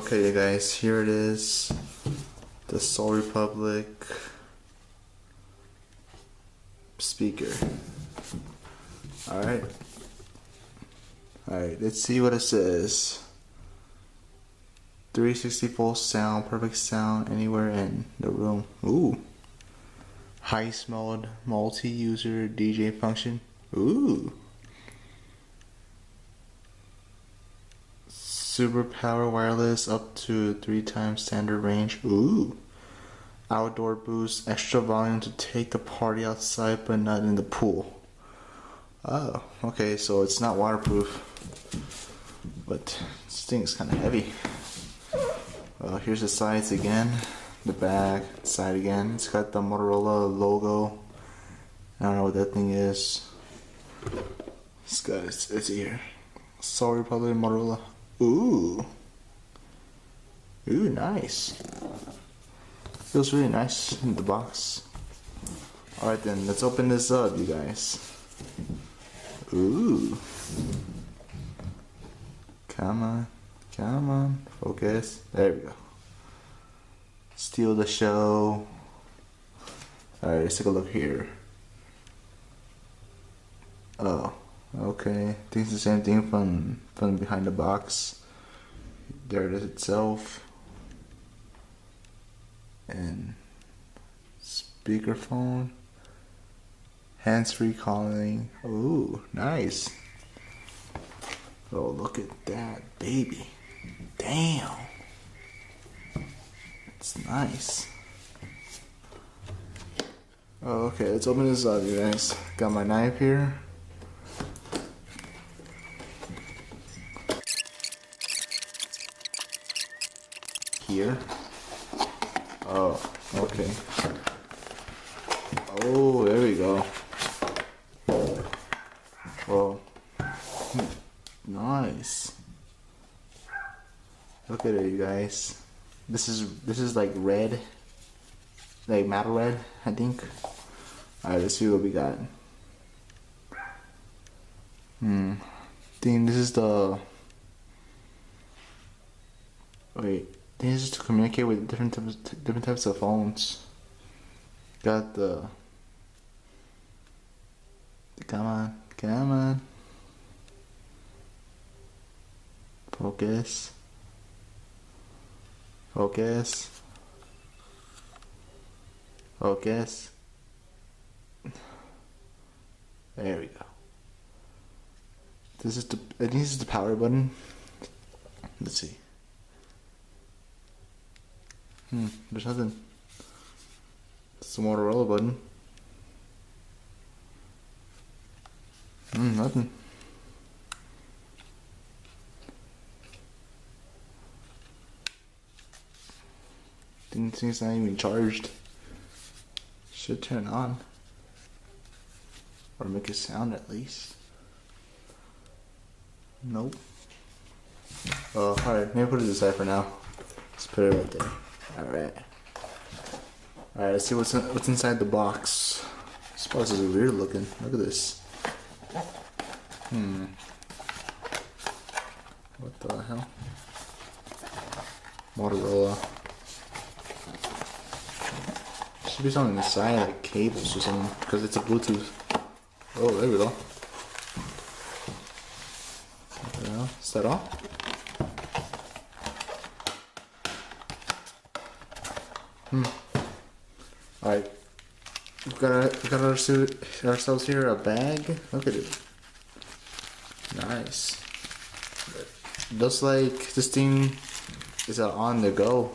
Okay, guys, here it is. The Soul Republic speaker. Alright. Alright, let's see what it says. 360 volt sound, perfect sound anywhere in the room. Ooh. Heist mode, multi-user DJ function. Ooh. Super power wireless up to 3 times standard range. Ooh. Outdoor boost, extra volume to take the party outside but not in the pool. Oh, okay, so it's not waterproof. But this thing is kind of heavy. Well, here's the sides again. The back, side again. It's got the Motorola logo. I don't know what that thing is. It's here. Soul Republic Motorola. Ooh. Ooh, nice. Feels really nice in the box. Alright then, let's open this up, you guys. Ooh. Come on. Come on. Focus. There we go. Steal the show. Alright, let's take a look here. Oh. Okay, I think it's the same thing from behind the box. There it is itself. And speakerphone. Hands-free calling. Ooh, nice. Oh, look at that, baby. Damn. It's nice. Oh, okay, let's open this up, you guys. Got my knife here. Here. Oh, okay. Oh, there we go. Whoa. Nice. Look at it, you guys. This is like red. Like matte red, I think. Alright, let's see what we got. I think this is the... Wait. This is to communicate with different types of phones. Got the... Come on, come on. Focus. Focus. Focus. There we go. This is the... I think this is the power button. Let's see. There's nothing. It's the Motorola button. Nothing. Didn't think it's not even charged. Should turn on. Or make a sound at least. Nope. Oh, alright, maybe put it aside for now. Let's put it right there. Alright. Alright, let's see what's inside the box. This box is weird looking. Look at this. What the hell? Motorola. Should be something inside, like cables or something, because it's a Bluetooth. Oh, there we go. What the hell? Is that all? Alright, we got ourselves here a bag. Look at it. Nice. It looks like this thing is on the go,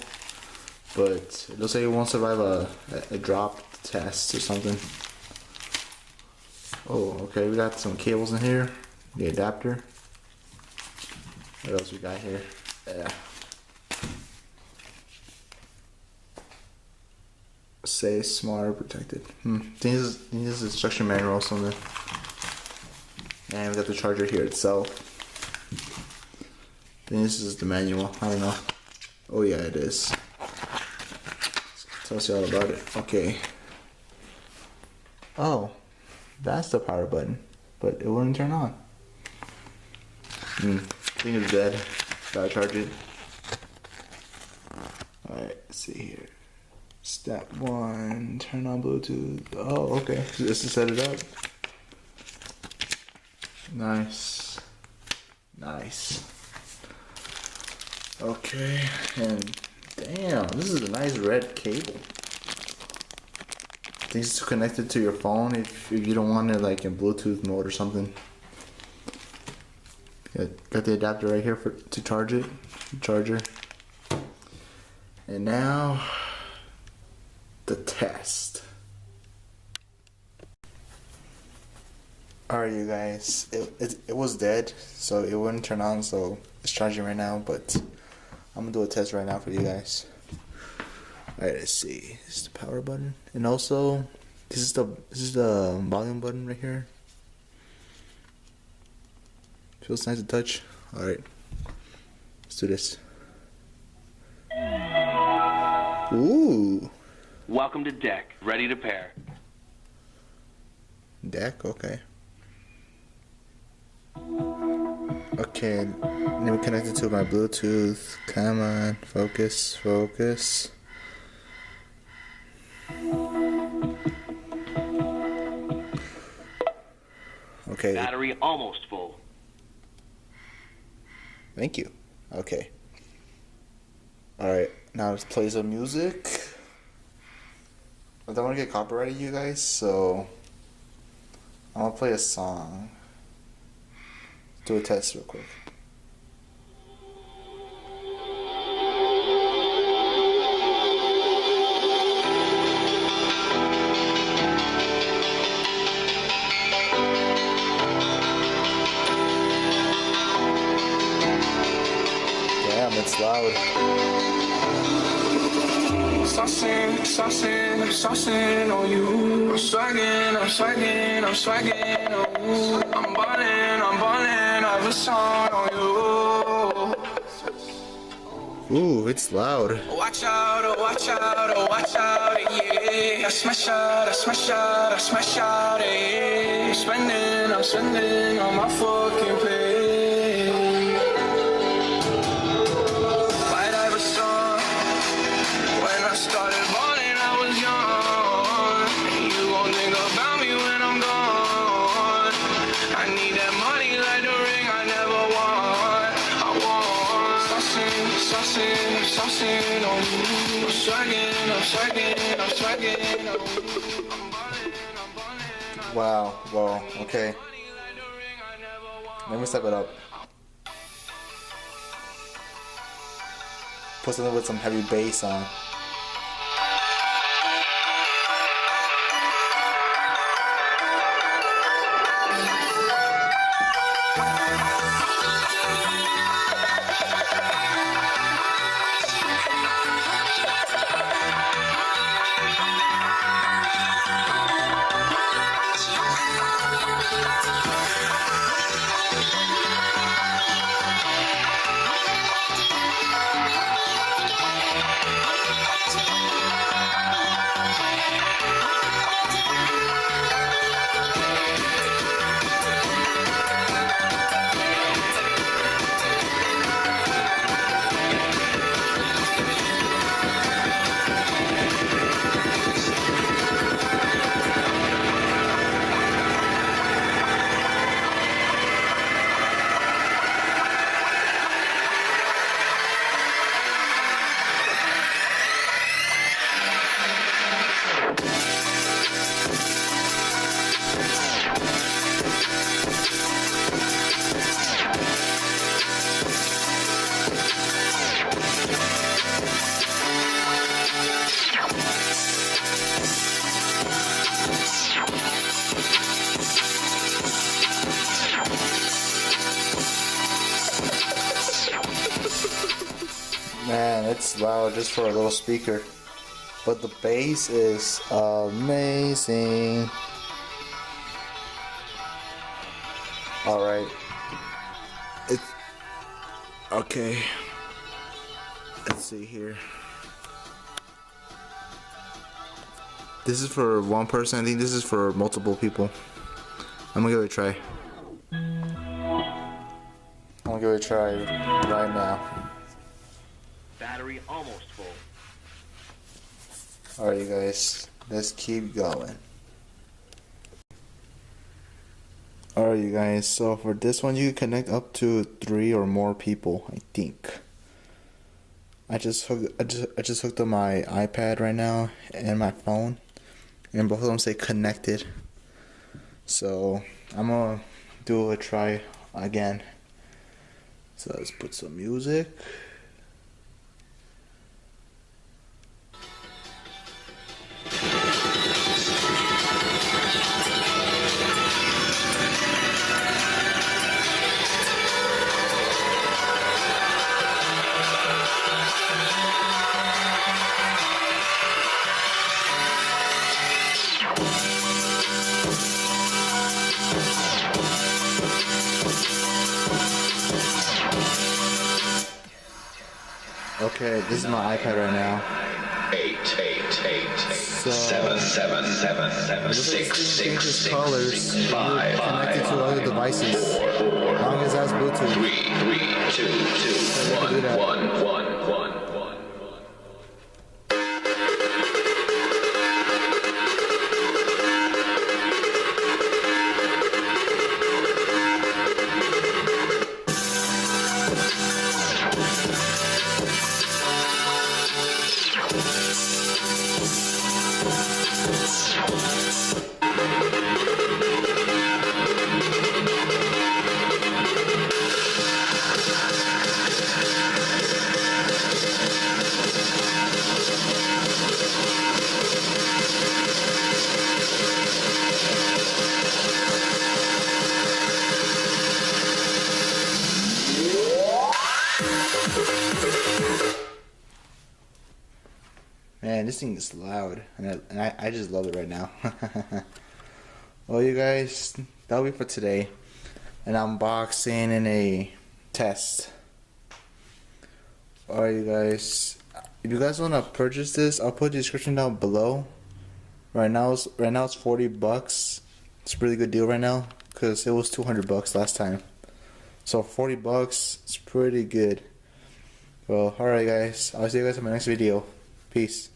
but it looks like it won't survive a drop test or something. Oh, okay, we got some cables in here. The adapter. What else we got here? Yeah. Say smarter protected. This is instruction manual or something. And we got the charger here itself. Then this is the manual. I don't know. Oh yeah, it is. Tells you all about it. Okay. Oh, that's the power button, but it wouldn't turn on. Thing is dead. Gotta charge it. Let's see here. Step 1, turn on Bluetooth. Oh, okay. Just to set it up. Nice. Nice. Okay, and damn, this is a nice red cable. I think it's connected to your phone if you don't want it like in Bluetooth mode or something. Got the adapter right here to charge it. Charger. And now the test. Alright, you guys, it was dead, so it wouldn't turn on, so it's charging right now, but I'm gonna do a test right now for you guys. Alright, let's see. This is the power button, and also this is the volume button right here. Feels nice to touch. Alright, let's do this. Ooh. Welcome to DEC. Ready to pair. DEC, okay. Okay, let me connect it to my Bluetooth. Come on, focus, focus. Okay. Battery almost full. Thank you. Okay. Alright, now let's play some music. I don't want to get copyrighted, you guys, so I'm gonna play a song. Do a test real quick. Damn, it's loud. Saucing on you. I'm swagging on you. I'm ballin', I have a song on you. Ooh, it's loud. Watch out, yeah. I smash out, yeah. I'm spending on my fucking pay. White Iverson. When I started balling, I was young. You gon' think about me when I'm gone. I need that money like the ring I never won. I want saucing on you. I'm swagging on you. I'm ballin'. Wow, well, okay. Let me step it up. Put something with some heavy bass on. Man, it's loud just for a little speaker. But the bass is amazing. Alright. It's okay. Let's see here. This is for one person. I think this is for multiple people. I'm gonna give it a try. I'm gonna give it a try right now. Battery almost full. Alright, you guys, let's keep going. Alright, you guys, so for this one, you can connect up to 3 or more people, I think. I just hooked up my iPad right now and my phone, and both of them say connected. So I'm gonna do a try again. So let's put some music. Okay, this is my iPad right now. 8, 7, 7, 7, 7, 6, 6, 6, colors 6, 5, connected to other devices. 4, 4, As long as that's Bluetooth. 3, 2, 2, 1, 1, 1, 1. Man, this thing is loud, and I just love it right now. Well, you guys, that'll be for today. An unboxing and a test. Alright, you guys. If you guys want to purchase this, I'll put the description down below. Right now it's $40. It's a really good deal right now because it was $200 last time. So $40, it's pretty good. Well, alright guys. I'll see you guys in my next video. Peace.